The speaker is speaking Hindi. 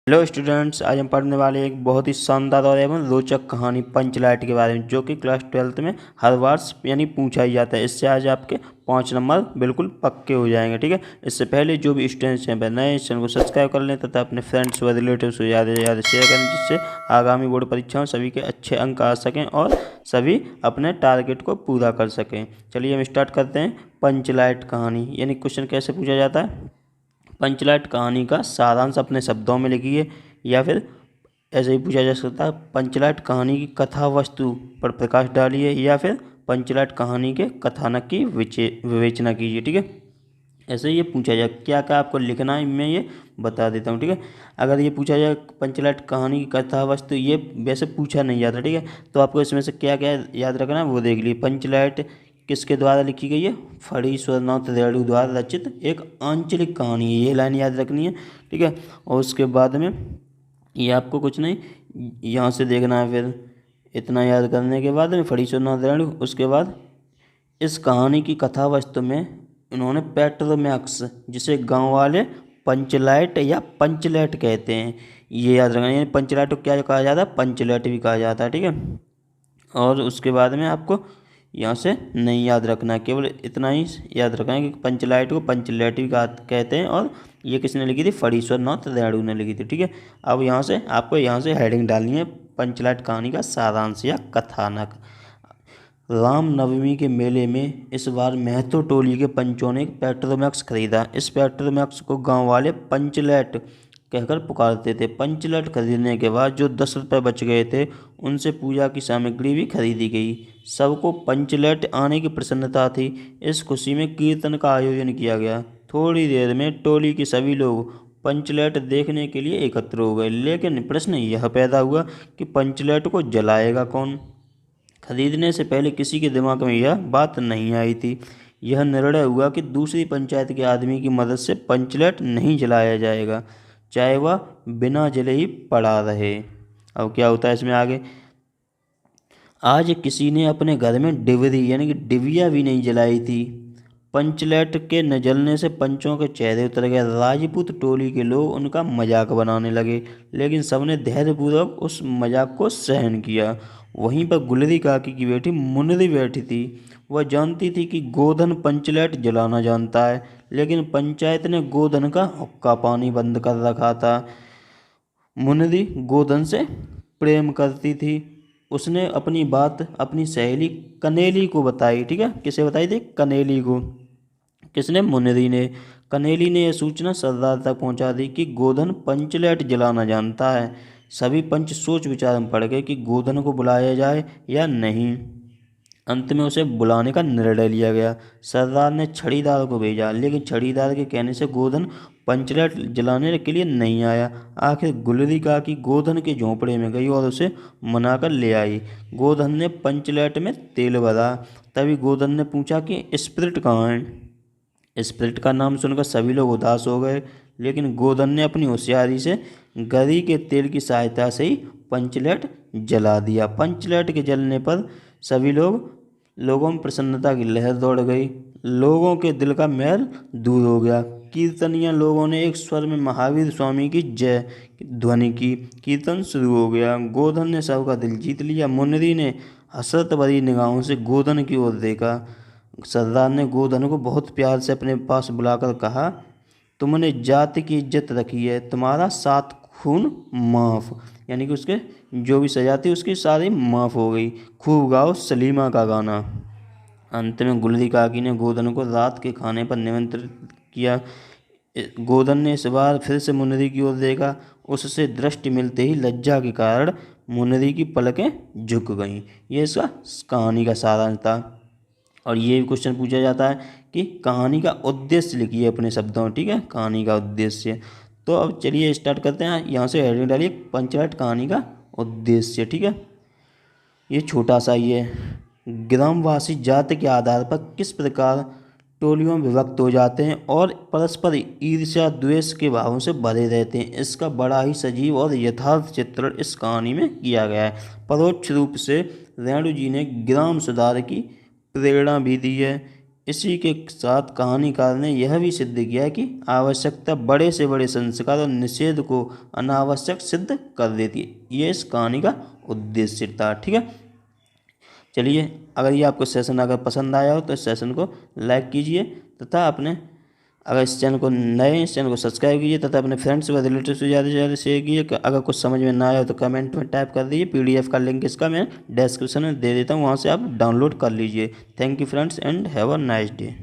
हेलो स्टूडेंट्स, आज हम पढ़ने वाले एक बहुत ही शानदार और एवं रोचक कहानी पंचलाइट के बारे में, जो कि क्लास 12th में हर बार यानी पूछा ही जाता है। इससे आज आपके 5 नंबर बिल्कुल पक्के हो जाएंगे। ठीक है, इससे पहले जो भी स्टूडेंट्स हैं वह नए इस चैनल को सब्सक्राइब कर लें तथा अपने फ्रेंड्स व रिलेटिव्स को ज़्यादा से ज़्यादा शेयर करें, जिससे आगामी बोर्ड परीक्षाओं सभी के अच्छे अंक आ सकें और सभी अपने टारगेट को पूरा कर सकें। चलिए हम स्टार्ट करते हैं। पंचलाइट कहानी यानी क्वेश्चन कैसे पूछा जाता है। पंचलाइट कहानी का सारांश अपने शब्दों में लिखिए, या फिर ऐसे ही पूछा जा सकता है पंचलाइट कहानी की कथा वस्तु पर प्रकाश डालिए, या फिर पंचलाइट कहानी के कथानक की विवेचना कीजिए। ठीक है, ऐसे ही ये पूछा जाए क्या क्या आपको लिखना है, मैं ये बता देता हूँ। ठीक है, अगर ये पूछा जाए पंचलाइट कहानी की कथा वस्तु, ये वैसे पूछा नहीं जाता। ठीक है, तो आपको इसमें से क्या क्या याद रखना है वो देख लीजिए। पंचलाइट किसके द्वारा लिखी गई है? फणीश्वरनाथ रेणु द्वारा रचित एक आंचलिक कहानी है, ये लाइन याद रखनी है। ठीक है, और उसके बाद में ये आपको कुछ नहीं यहाँ से देखना है। फिर इतना याद करने के बाद में फणीश्वरनाथ रेणु, उसके बाद इस कहानी की कथा वस्तु में इन्होंने पेट्रोमैक्स, जिसे गांव वाले पंचलाइट या पंचलेट कहते हैं, ये याद रखना। यानी पंचलाइट को क्या कहा जाता है? पंचलेट भी कहा जाता है। ठीक है, और उसके बाद में आपको यहाँ से नहीं याद रखना है, केवल इतना ही याद रखना है कि पंचलाइट को पंचलेट भी कहते हैं, और ये किसने लिखी थी? फणीश्वरनाथ रेणु ने लिखी थी। ठीक है, अब यहाँ से आपको यहाँ से हेडिंग डालनी है पंचलाइट कहानी का सारांश या कथानक। रामनवमी के मेले में इस बार महतो टोली के पंचों ने एक पेट्रोमैक्स खरीदा। इस पेट्रोमैक्स को गांव वाले पंचलेट कहकर पुकारते थे। पंचलेट खरीदने के बाद जो 10 रुपये बच गए थे, उनसे पूजा की सामग्री भी खरीदी गई। सबको पंचलेट आने की प्रसन्नता थी। इस खुशी में कीर्तन का आयोजन किया गया। थोड़ी देर में टोली के सभी लोग पंचलेट देखने के लिए एकत्र हो गए, लेकिन प्रश्न यह पैदा हुआ कि पंचलेट को जलाएगा कौन? खरीदने से पहले किसी के दिमाग में यह बात नहीं आई थी। यह निर्णय हुआ कि दूसरी पंचायत के आदमी की मदद से पंचलेट नहीं जलाया जाएगा, चाहे वह बिना जले ही पड़ा रहे। अब क्या होता है इसमें आगे? आज किसी ने अपने घर में डिबरी यानी कि डिबिया भी नहीं जलाई थी। पंचलेट के न जलने से पंचों के चेहरे उतर गए। राजपूत टोली के लोग उनका मजाक बनाने लगे, लेकिन सबने धैर्यपूर्वक उस मजाक को सहन किया। वहीं पर गुलरी काकी की बेटी मुन्नरी बैठी थी। वह जानती थी कि गोधन पंचलेट जलाना जानता है, लेकिन पंचायत ने गोधन का हुक्का पानी बंद कर रखा था। मुन्नरी गोधन से प्रेम करती थी। उसने अपनी बात अपनी सहेली कनेली को बताई। ठीक है, किसे बताई थी? कनेली को। किसने? मुन्नरी ने। कनेली ने यह सूचना सरदार तक पहुंचा दी कि गोधन पंचलेट जलाना जानता है। सभी पंच सोच विचार में पड़ गए कि गोधन को बुलाया जाए या नहीं। अंत में उसे बुलाने का निर्णय लिया गया। सरदार ने छड़ीदार को भेजा, लेकिन छड़ीदार के कहने से गोधन पंचलेट जलाने के लिए नहीं आया। आखिर गुलरी काकी गोधन के झोंपड़े में गई और उसे मनाकर ले आई। गोधन ने पंचलेट में तेल भरा। तभी गोधन ने पूछा कि स्पिरिट कहाँ है? स्पिरिट का नाम सुनकर सभी लोग उदास हो गए, लेकिन गोधन ने अपनी होशियारी से गरी के तेल की सहायता से ही पंचलेट जला दिया। पंचलेट के जलने पर सभी लोगों में प्रसन्नता की लहर दौड़ गई। लोगों के दिल का मैल दूर हो गया। कीर्तनिया लोगों ने एक स्वर में महावीर स्वामी की जय ध्वनि की। कीर्तन शुरू हो गया। गोधन ने सबका दिल जीत लिया। मुन्नरी ने हसरत भरी निगाहों से गोधन की ओर देखा। सरदार ने गोधन को बहुत प्यार से अपने पास बुलाकर कहा, तुमने जाति की इज्जत रखी है, तुम्हारा 7 खून माफ़। यानी कि उसके जो भी सजा थी उसकी सारी माफ़ हो गई। खूब गाओ सलीमा का गाना। अंत में गुलरी काकी ने गोधन को रात के खाने पर निमंत्रित किया। गोधन ने इस बार फिर से मुन्नरी की ओर देखा। उससे दृष्टि मिलते ही लज्जा के कारण मुन्नरी की पलकें झुक गईं। ये इसका कहानी का सारांश था। और ये भी क्वेश्चन पूछा जाता है कि कहानी का उद्देश्य लिखिए अपने शब्दों में। ठीक है, कहानी का उद्देश्य। तो अब चलिए स्टार्ट करते हैं। यहाँ से हेडिंग डालिए पंचलाइट कहानी का उद्देश्य। ठीक है, ये छोटा सा ही है। ग्रामवासी जाति के आधार पर किस प्रकार टोलियों में विभक्त हो जाते हैं और परस्पर ईर्ष्या द्वेष के भावों से भरे रहते हैं, इसका बड़ा ही सजीव और यथार्थ चित्रण इस कहानी में किया गया है। परोक्ष रूप से रेणु जी ने ग्राम सुधार की प्रेरणा भी दी है। इसी के साथ कहानीकार ने यह भी सिद्ध किया कि आवश्यकता बड़े से बड़े संस्कार और निषेध को अनावश्यक सिद्ध कर देती है। ये इस कहानी का उद्देश्य था। ठीक है, चलिए, अगर ये आपको सेशन अगर पसंद आया हो तो इस सेशन को लाइक कीजिए तथा अपने, अगर इस चैनल को नए इस चैनल को सब्सक्राइब कीजिए तथा अपने फ्रेंड्स व रिलेटिव से ज़्यादा से ज़्यादा शेयर कीजिए। अगर कुछ समझ में ना आया हो तो कमेंट में टाइप कर दीजिए। PDF का लिंक इसका मैं डिस्क्रिप्शन में दे देता हूँ, वहाँ से आप डाउनलोड कर लीजिए। Thank you friends and have a nice day.